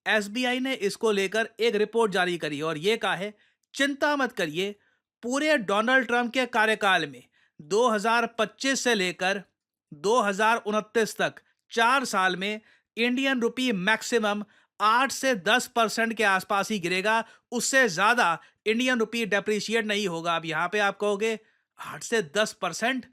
SBI ने इसको लेकर एक रिपोर्ट जारी करी और ये कहा है, चिंता मत करिए, पूरे डोनाल्ड ट्रंप के कार्यकाल में 2025 से लेकर 2029 तक 4 साल में इंडियन रुपी मैक्सिमम 8 से 10% के आसपास ही गिरेगा। उससे ज्यादा इंडियन रुपी डेप्रिशिएट नहीं होगा। अब यहां पे आप कहोगे 8 से 10%,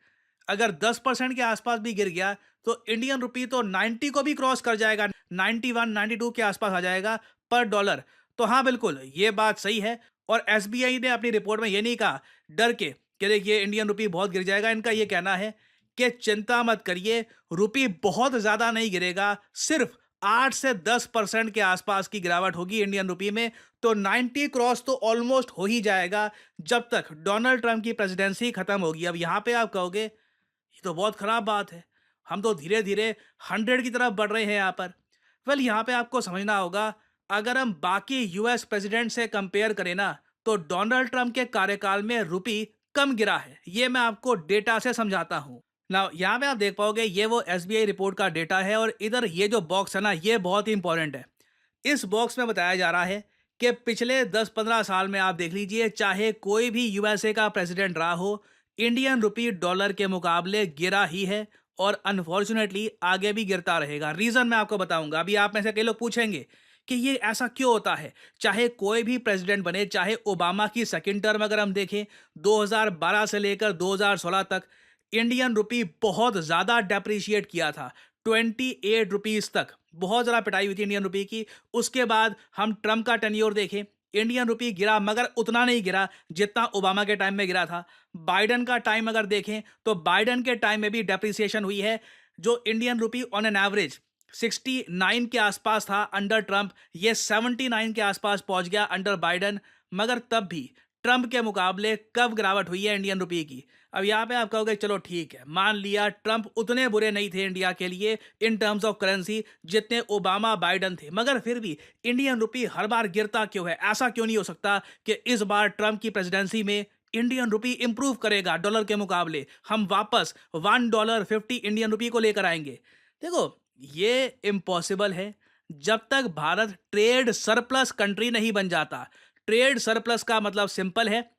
अगर 10% के आसपास भी गिर गया तो इंडियन रुपी तो 90 को भी क्रॉस कर जाएगा, 91 92 के आसपास आ जाएगा पर डॉलर। तो हाँ, बिल्कुल ये बात सही है। और एसबीआई ने अपनी रिपोर्ट में ये नहीं कहा डर के कि देखिए इंडियन रुपी बहुत गिर जाएगा। इनका ये कहना है कि चिंता मत करिए, रुपी बहुत ज्यादा नहीं गिरेगा, सिर्फ 8 से 10% के आसपास की गिरावट होगी इंडियन रुपी में। तो 90 क्रॉस तो ऑलमोस्ट हो ही जाएगा जब तक डोनाल्ड ट्रंप की प्रेसिडेंसी खत्म होगी। अब यहां पे आप कहोगे ये तो बहुत खराब बात है, हम तो धीरे धीरे 100 की तरफ बढ़ रहे हैं यहाँ पर। वेल, यहाँ पे आपको समझना होगा, अगर हम बाकी यूएस प्रेसिडेंट से कंपेयर करें ना, तो डोनाल्ड ट्रंप के कार्यकाल में रुपी कम गिरा है। ये मैं आपको डेटा से समझाता हूँ ना। यहाँ पे आप देख पाओगे ये वो एसबीआई रिपोर्ट का डेटा है और इधर ये जो बॉक्स है ना, ये बहुत ही इंपॉर्टेंट है। इस बॉक्स में बताया जा रहा है कि पिछले 10-15 साल में आप देख लीजिए, चाहे कोई भी यूएसए का प्रेसिडेंट रहा हो, इंडियन रुपी डॉलर के मुकाबले गिरा ही है और अनफॉर्चुनेटली आगे भी गिरता रहेगा। रीजन मैं आपको बताऊंगा। अभी आप में से कई लोग पूछेंगे कि ये ऐसा क्यों होता है, चाहे कोई भी प्रेसिडेंट बने, चाहे ओबामा की सेकंड टर्म अगर हम देखें 2012 से लेकर 2016 तक इंडियन रुपी बहुत ज्यादा डेप्रिशिएट किया था, 28 रुपीज तक बहुत ज़्यादा पिटाई हुई थी इंडियन रुपी की। उसके बाद हम ट्रम्प का टेन्योर देखें, इंडियन रुपी गिरा मगर उतना नहीं गिरा जितना ओबामा के टाइम में गिरा था। बाइडन का टाइम अगर देखें तो बाइडन के टाइम में भी डेप्रिसिएशन हुई है। जो Indian rupee on an average 69 के आसपास था अंडर ट्रंप, ये 79 के आसपास पहुंच गया अंडर बाइडन। मगर तब भी ट्रंप के मुकाबले कब गिरावट हुई है इंडियन रुपी की। अब यहाँ पे आप कहोगे चलो ठीक है, मान लिया ट्रंप उतने बुरे नहीं थे इंडिया के लिए इन टर्म्स ऑफ करेंसी जितने ओबामा बाइडन थे, मगर फिर भी इंडियन रुपी हर बार गिरता क्यों है? ऐसा क्यों नहीं हो सकता कि इस बार ट्रंप की प्रेसिडेंसी में इंडियन रुपी इंप्रूव करेगा डॉलर के मुकाबले, हम वापस $1.50 इंडियन रुपी को लेकर आएंगे? देखो, ये इम्पॉसिबल है जब तक भारत ट्रेड सरप्लस कंट्री नहीं बन जाता। ट्रेड सरप्लस का मतलब सिंपल है,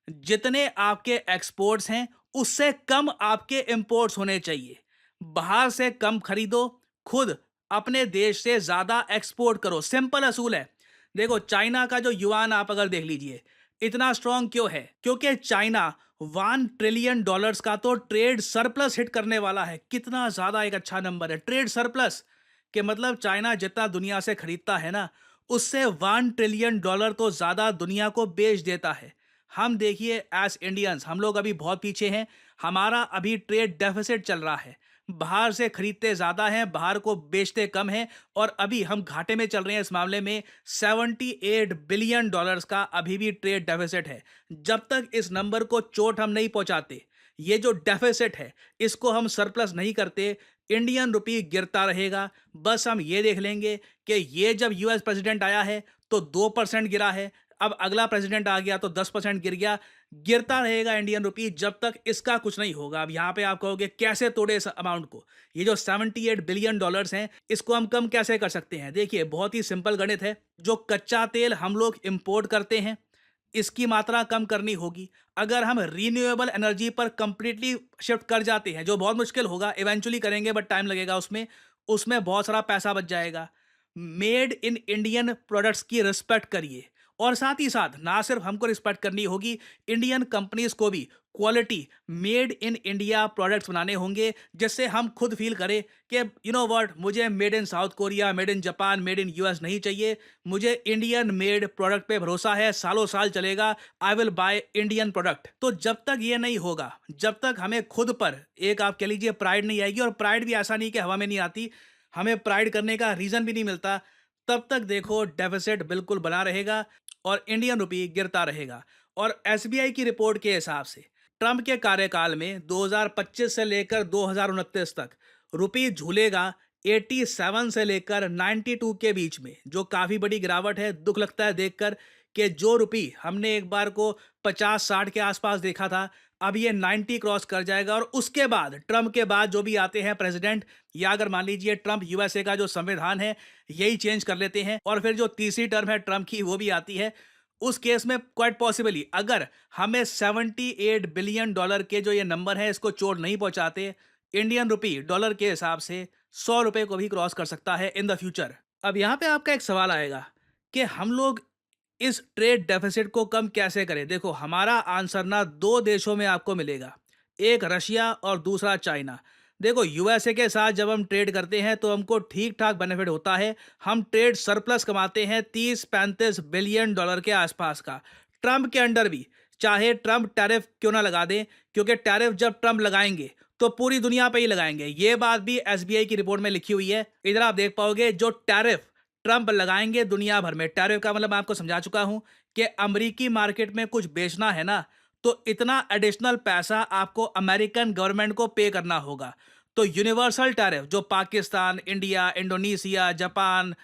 जितने आपके एक्सपोर्ट्स हैं उससे कम आपके इंपोर्ट्स होने चाहिए। बाहर से कम खरीदो, खुद अपने देश से ज्यादा एक्सपोर्ट करो, सिंपल असूल है। देखो, चाइना का जो युआन आप अगर देख लीजिए, इतना स्ट्रांग क्यों है? क्योंकि चाइना $1 ट्रिलियन का तो ट्रेड सरप्लस हिट करने वाला है। कितना ज्यादा एक अच्छा नंबर है ट्रेड सरप्लस, के मतलब चाइना जितना दुनिया से खरीदता है ना, उससे $1 ट्रिलियन तो ज्यादा दुनिया को बेच देता है। हम देखिए एज इंडियंस हम लोग अभी बहुत पीछे हैं, हमारा अभी ट्रेड डेफिसिट चल रहा है। बाहर से खरीदते ज्यादा हैं, बाहर को बेचते कम हैं और अभी हम घाटे में चल रहे हैं। इस मामले में $78 बिलियन का अभी भी ट्रेड डेफिसिट है। जब तक इस नंबर को चोट हम नहीं पहुंचाते, ये जो डेफिसिट है इसको हम सरप्लस नहीं करते, इंडियन रुपी गिरता रहेगा। बस हम ये देख लेंगे कि ये जब यूएस प्रेसिडेंट आया है तो 2% गिरा है, अब अगला प्रेसिडेंट आ गया तो 10% गिर गया। गिरता रहेगा इंडियन रुपी जब तक इसका कुछ नहीं होगा। अब यहाँ पे आप कहोगे कैसे तोड़े इस अमाउंट को? ये जो $78 बिलियन हैं इसको हम कम कैसे कर सकते हैं? देखिए, बहुत ही सिंपल गणित है। जो कच्चा तेल हम लोग इंपोर्ट करते हैं इसकी मात्रा कम करनी होगी। अगर हम रीन्यूएबल एनर्जी पर कंप्लीटली शिफ्ट कर जाते हैं, जो बहुत मुश्किल होगा, इवेंचुअली करेंगे बट टाइम लगेगा, उसमें उसमें बहुत सारा पैसा बच जाएगा। मेड इन इंडियन प्रोडक्ट्स की रिस्पेक्ट करिए और साथ ही साथ ना सिर्फ हमको रिस्पेक्ट करनी होगी, इंडियन कंपनीज को भी quality made in India products बनाने होंगे, जिससे हम खुद फील करें कि यू नो व्हाट, मुझे made in south Korea, made in Japan, made in US नहीं चाहिए, मुझे इंडियन मेड प्रोडक्ट पे भरोसा है, सालों साल चलेगा, I will by Indian product. तो जब तक ये नहीं होगा, जब तक हमें खुद पर एक आप कह लीजिए प्राइड नहीं आएगी, और प्राइड भी ऐसा नहीं कि हवा में नहीं आती, हमें प्राइड करने का रीजन भी नहीं मिलता, तब तक देखो डेफिसिट बिल्कुल बना रहेगा और इंडियन रुपी गिरता रहेगा। और एसबीआई की रिपोर्ट के हिसाब से ट्रंप के कार्यकाल में 2025 से लेकर 2029 तक रुपी झूलेगा 87 से लेकर 92 के बीच में, जो काफी बड़ी गिरावट है। दुख लगता है देखकर कि जो रुपी हमने एक बार को 50-60 के आसपास देखा था, अब ये 90 क्रॉस कर जाएगा और उसके बाद ट्रम्प के बाद जो भी आते हैं प्रेसिडेंट, या अगर मान लीजिए ट्रम्प यूएसए का जो संविधान है यही चेंज कर लेते हैं और फिर जो तीसरी टर्म है ट्रम्प की वो भी आती है, उस केस में क्वाइट पॉसिबली अगर हमें 78 बिलियन डॉलर के जो ये नंबर है इसको चोट नहीं पहुंचाते, इंडियन रुपी डॉलर के हिसाब से 100 रुपए को भी क्रॉस कर सकता है इन द फ्यूचर। अब यहाँ पे आपका एक सवाल आएगा कि हम लोग इस ट्रेड डेफिसिट को कम कैसे करें। देखो, हमारा आंसर ना दो देशों में आपको मिलेगा, एक रशिया और दूसरा चाइना। देखो, यूएसए के साथ जब हम ट्रेड करते हैं तो हमको ठीक ठाक बेनिफिट होता है, हम ट्रेड सरप्लस कमाते हैं 30-35 बिलियन डॉलर के आसपास का। ट्रम्प के अंडर भी चाहे ट्रम्प टैरिफ क्यों ना लगा दें, क्योंकि टैरिफ जब ट्रम्प लगाएंगे तो पूरी दुनिया पे ही लगाएंगे। ये बात भी एसबीआई की रिपोर्ट में लिखी हुई है। इधर आप देख पाओगे जो टैरिफ ट्रम्प लगाएंगे दुनिया भर में, टैरिफ का मतलब मैं आपको समझा चुका हूं कि अमेरिकी मार्केट में कुछ बेचना है ना, तो इतना एडिशनल पैसा आपको अमेरिकन गवर्नमेंट को पे करना होगा। तो यूनिवर्सल टैरिफ जो पाकिस्तान, इंडिया, इंडोनेशिया, जापान,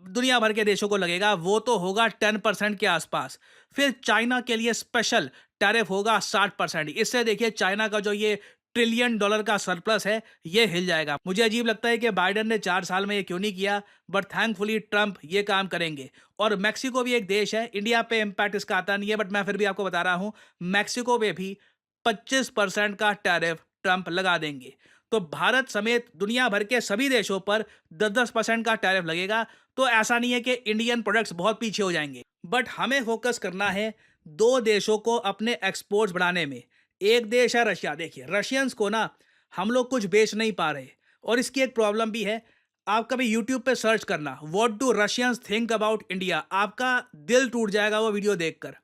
दुनिया भर के देशों को लगेगा, वो तो होगा 10% के आसपास। फिर चाइना के लिए स्पेशल टैरिफ होगा 60%। इससे देखिए चाइना का जो ये ट्रिलियन डॉलर का सरप्लस है ये हिल जाएगा। मुझे अजीब लगता है कि बाइडेन ने 4 साल में ये क्यों नहीं किया, बट थैंकफुली ट्रम्प ये काम करेंगे। और मैक्सिको भी एक देश है, इंडिया पे इम्पैक्ट इसका आता नहीं है, बट मैं फिर भी आपको बता रहा हूं मैक्सिको पे भी 25% का टैरिफ ट्रम्प लगा देंगे। तो भारत समेत दुनिया भर के सभी देशों पर 10-10% का टैरिफ लगेगा। तो ऐसा नहीं है कि इंडियन प्रोडक्ट्स बहुत पीछे हो जाएंगे, बट हमें फोकस करना है दो देशों को अपने एक्सपोर्ट्स बढ़ाने में। एक देश है रशिया। देखिए, रशियंस को ना हम लोग कुछ बेच नहीं पा रहे और इसकी एक प्रॉब्लम भी है। आप कभी यूट्यूब पे सर्च करना what do Russians think about India, आपका दिल टूट जाएगा वो वीडियो देखकर।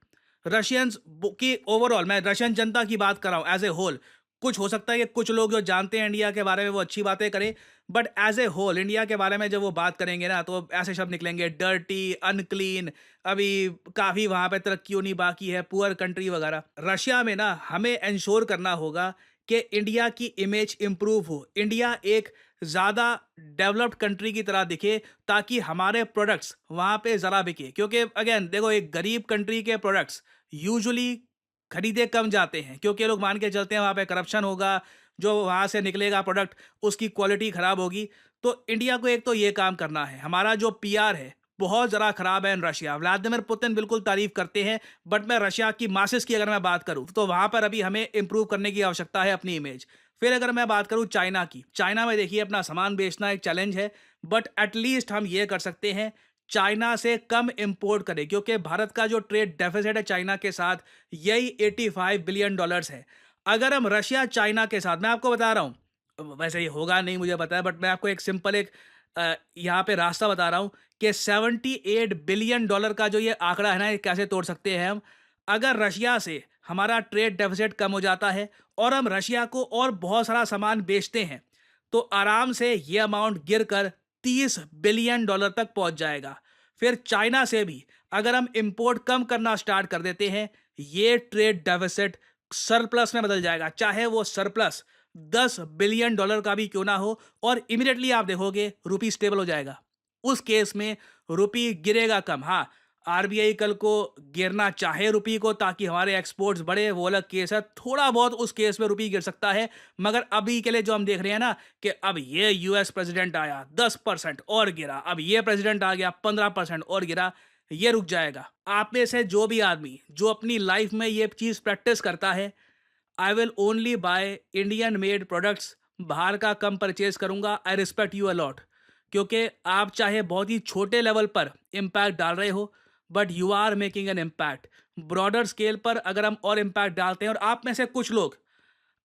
रशियंस की ओवरऑल, मैं रशियन जनता की बात कर रहा हूँ एज ए होल, कुछ हो सकता है कि कुछ लोग जो जानते हैं इंडिया के बारे में वो अच्छी बातें करें, but as a whole India के बारे में जब वो बात करेंगे ना तो ऐसे शब्द निकलेंगे, डर्टी, अनक्लीन, अभी काफ़ी वहाँ पे तरक्की होनी बाकी है, पुअर कंट्री वगैरह। रशिया में ना हमें इंश्योर करना होगा कि इंडिया की इमेज इंप्रूव हो, इंडिया एक ज़्यादा डेवलप्ड कंट्री की तरह दिखे, ताकि हमारे प्रोडक्ट्स वहाँ पे ज़रा बिके। क्योंकि अगेन देखो, एक गरीब कंट्री के प्रोडक्ट्स यूजुअली खरीदे कम जाते हैं, क्योंकि लोग मान के चलते हैं वहाँ पे करप्शन होगा, जो वहाँ से निकलेगा प्रोडक्ट उसकी क्वालिटी ख़राब होगी। तो इंडिया को एक तो ये काम करना है। हमारा जो पीआर है बहुत ज़रा ख़राब है इन रशिया। व्लादिमीर पुतिन बिल्कुल तारीफ़ करते हैं, बट मैं रशिया की मासेस की अगर मैं बात करूँ तो वहाँ पर अभी हमें इम्प्रूव करने की आवश्यकता है अपनी इमेज। फिर अगर मैं बात करूँ चाइना की, चाइना में देखिए अपना सामान बेचना एक चैलेंज है, बट एटलीस्ट हम ये कर सकते हैं चाइना से कम इंपोर्ट करें, क्योंकि भारत का जो ट्रेड डेफिसिट है चाइना के साथ यही 85 बिलियन डॉलर्स है। अगर हम रशिया चाइना के साथ, मैं आपको बता रहा हूँ, वैसे ये होगा नहीं मुझे पता है, बट मैं आपको एक सिंपल एक यहाँ पे रास्ता बता रहा हूँ कि 78 बिलियन डॉलर का जो ये आंकड़ा है ना, ये कैसे तोड़ सकते हैं हम। अगर रशिया से हमारा ट्रेड डेफिसिट कम हो जाता है और हम रशिया को और बहुत सारा सामान बेचते हैं, तो आराम से ये अमाउंट गिरकर 30 बिलियन डॉलर तक पहुंच जाएगा। फिर चाइना से भी अगर हम इंपोर्ट कम करना स्टार्ट कर देते हैं, ये ट्रेड डेफिसिट सरप्लस में बदल जाएगा, चाहे वो सरप्लस 10 बिलियन डॉलर का भी क्यों ना हो। और इमीडिएटली आप देखोगे रुपी स्टेबल हो जाएगा। उस केस में रुपी गिरेगा कम। हाँ, आरबीआई कल को गिरना चाहे रुपी को ताकि हमारे एक्सपोर्ट्स बढ़े, वो अलग केस है, थोड़ा बहुत उस केस में रुपी गिर सकता है। मगर अभी के लिए जो हम देख रहे हैं ना कि अब ये यूएस प्रेसिडेंट आया 10% और गिरा, अब ये प्रेसिडेंट आ गया 15% और गिरा, ये रुक जाएगा। आप में से जो भी आदमी जो अपनी लाइफ में ये चीज़ प्रैक्टिस करता है, I will only by Indian made products, बाहर का कम परचेज करूंगा। आई रिस्पेक्ट यू अलॉट, क्योंकि आप चाहे बहुत ही छोटे लेवल पर इम्पैक्ट डाल रहे हो, but you are making an impact. Broader scale पर अगर हम और इम्पैक्ट डालते हैं, और आप में से कुछ लोग,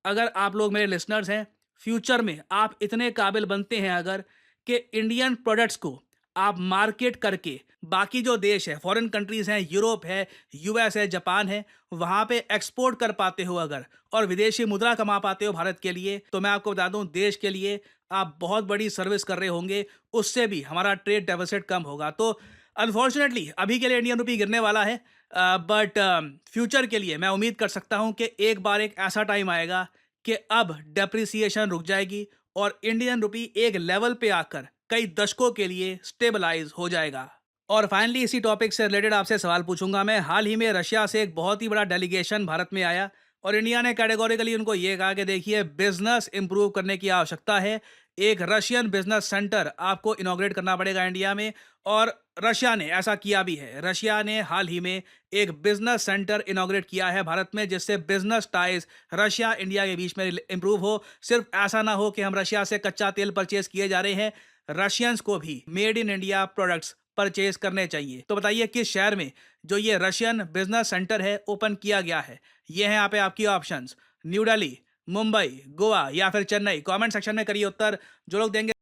अगर आप लोग मेरे लिसनर्स हैं, फ्यूचर में आप इतने काबिल बनते हैं अगर कि इंडियन प्रोडक्ट्स को आप मार्केट करके बाकी जो देश है, फॉरेन कंट्रीज हैं, यूरोप है, यूएस है, जापान है, वहाँ पे एक्सपोर्ट कर पाते हो अगर, और विदेशी मुद्रा कमा पाते हो भारत के लिए, तो मैं आपको बता दूं देश के लिए आप बहुत बड़ी सर्विस कर रहे होंगे। उससे भी हमारा ट्रेड डेफिसिट कम होगा। तो अनफॉर्चुनेटली अभी के लिए इंडियन रुपी गिरने वाला है, बट फ्यूचर के लिए मैं उम्मीद कर सकता हूं कि एक बार एक ऐसा टाइम आएगा कि अब डेप्रिसिएशन रुक जाएगी और इंडियन रुपी एक लेवल पे आकर कई दशकों के लिए स्टेबलाइज हो जाएगा। और फाइनली इसी टॉपिक से रिलेटेड आपसे सवाल पूछूंगा मैं। हाल ही में रशिया से एक बहुत ही बड़ा डेलीगेशन भारत में आया, और इंडिया ने कैटेगोरिकली उनको ये कहा कि देखिए बिजनेस इंप्रूव करने की आवश्यकता है। एक रशियन बिजनेस सेंटर आपको इनॉग्रेट करना पड़ेगा इंडिया में, और रशिया ने ऐसा किया भी है। रशिया ने हाल ही में एक बिजनेस सेंटर इनॉग्रेट किया है भारत में, जिससे बिजनेस टाइज रशिया इंडिया के बीच में इंप्रूव हो। सिर्फ ऐसा ना हो कि हम रशिया से कच्चा तेल परचेज किए जा रहे हैं, रशियंस को भी made in India products purchase करने चाहिए। तो बताइए किस शहर में जो ये रशियन बिजनेस सेंटर है ओपन किया गया है। ये हैं यहाँ पे आपकी ऑप्शंस, न्यू दिल्ली, मुंबई, गोवा या फिर चेन्नई। कमेंट सेक्शन में करिए उत्तर। जो लोग देंगे